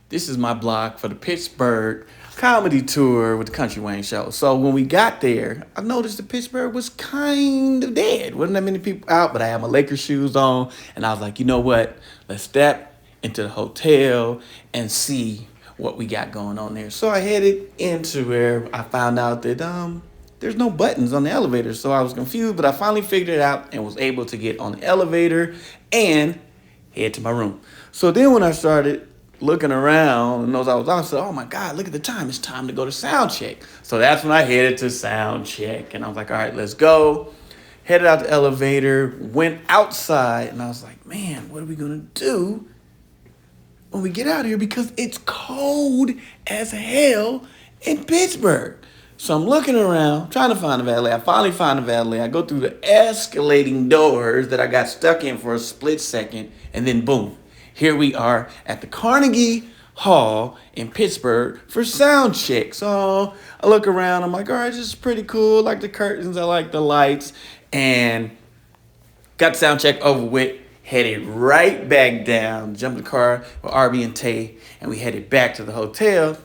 This is my blog for the Pittsburg comedy tour with the Country Wayne show. So when we got there, I noticed that Pittsburgh was kind of dead. Wasn't that many people out, but I had my Lakers shoes on. And I was like, you know what? Let's step into the hotel and see what we got going on there. So I headed into where I found out that there's no buttons on the elevator. So I was confused, but I finally figured it out and was able to get on the elevator and head to my room. So then when I started looking around and those I was on, I said, oh my God, look at the time. It's time to go to sound check. So that's when I headed to sound check. And I was like, all right, let's go. Headed out the elevator, went outside, and I was like, man, what are we going to do when we get out of here? Because it's cold as hell in Pittsburgh. So I'm looking around, trying to find a valet. I finally find a valet. I go through the escalating doors that I got stuck in for a split second, and then boom, here we are at the Carnegie Hall in Pittsburgh for sound check. So I look around, I'm like, all right, this is pretty cool. I like the curtains, I like the lights, and got the sound check over with. Headed right back down, jumped in the car with Arby and Tay, and we headed back to the hotel.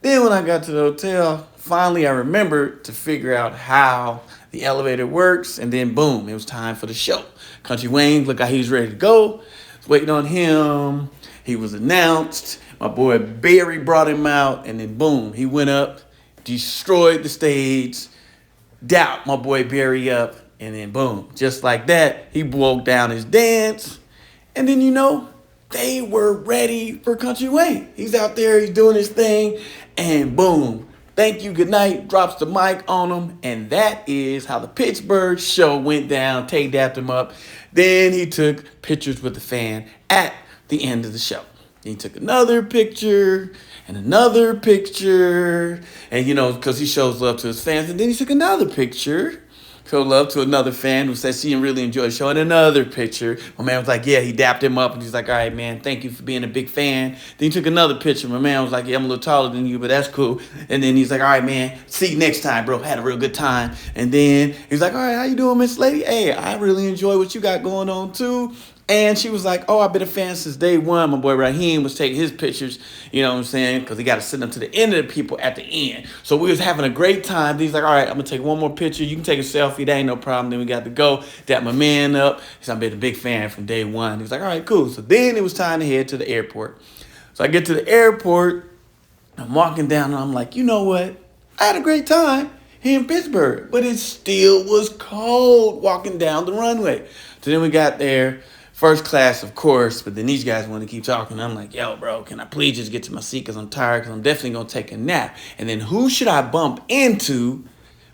Then when I got to the hotel, finally I remembered to figure out how the elevator works, and then boom, it was time for the show. Country Wayne looked like he was ready to go. Was waiting on him. He was announced. My boy Barry brought him out, and then boom, he went up, destroyed the stage, dapped my boy Barry up, and then boom, just like that, he broke down his dance. And then, they were ready for Country Wayne. He's out there, he's doing his thing, and boom, thank you, good night, drops the mic on him. And that is how the Pittsburgh show went down. Tay dapped him up. Then he took pictures with the fan at the end of the show. He took another picture and another picture, and because he shows love to his fans. And then he took another picture, showed love to another fan who said she didn't really enjoy the show. And another picture. My man was like, yeah, he dapped him up, and he's like, all right, man, thank you for being a big fan. Then he took another picture. My man was like, yeah, I'm a little taller than you, but that's cool. And then he's like, all right, man, see you next time, bro. Had a real good time. And then he's like, all right, how you doing, Miss Lady? Hey, I really enjoy what you got going on too. And she was like, oh, I've been a fan since day one. My boy Raheem was taking his pictures, you know what I'm saying? Because he got to send them to the end of the people at the end. So we was having a great time. He's like, all right, I'm going to take one more picture. You can take a selfie. That ain't no problem. Then we got to go. Dap my man up. He's I've been a big fan from day one. He was like, all right, cool. So then it was time to head to the airport. So I get to the airport. I'm walking down, and I'm like, you know what? I had a great time here in Pittsburgh. But it still was cold walking down the runway. So then we got there. First class, of course, but then these guys want to keep talking. I'm like, yo, bro, can I please just get to my seat because I'm tired, because I'm definitely going to take a nap. And then who should I bump into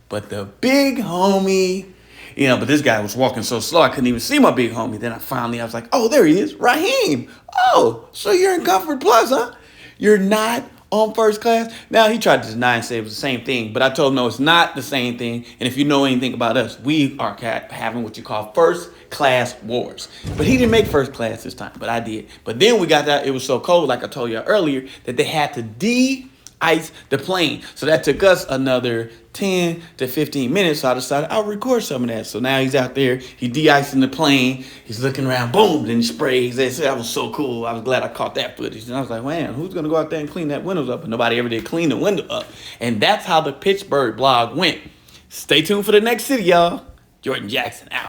but the big homie? But this guy was walking so slow, I couldn't even see my big homie. Then I was like, oh, there he is, Raheem. Oh, so you're in Comfort Plus, huh? You're not on first class? Now, he tried to deny and say it was the same thing, but I told him, no, it's not the same thing. And if you know anything about us, we are having what you call first class wars. But he didn't make first class this time, but I did. But then we got that, it was so cold, like I told you earlier, that they had to de-ice the plane. So that took us another 10 to 15 minutes. So I decided I'll record some of that. So now he's out there, he de-icing the plane, he's looking around, boom, then he sprays. That was so cool. I was glad I caught that footage. And I was like, man, who's going to go out there and clean that windows up? And nobody ever did clean the window up. And that's how the Pittsburgh blog went. Stay tuned for the next city, y'all. Jordan Jackson out.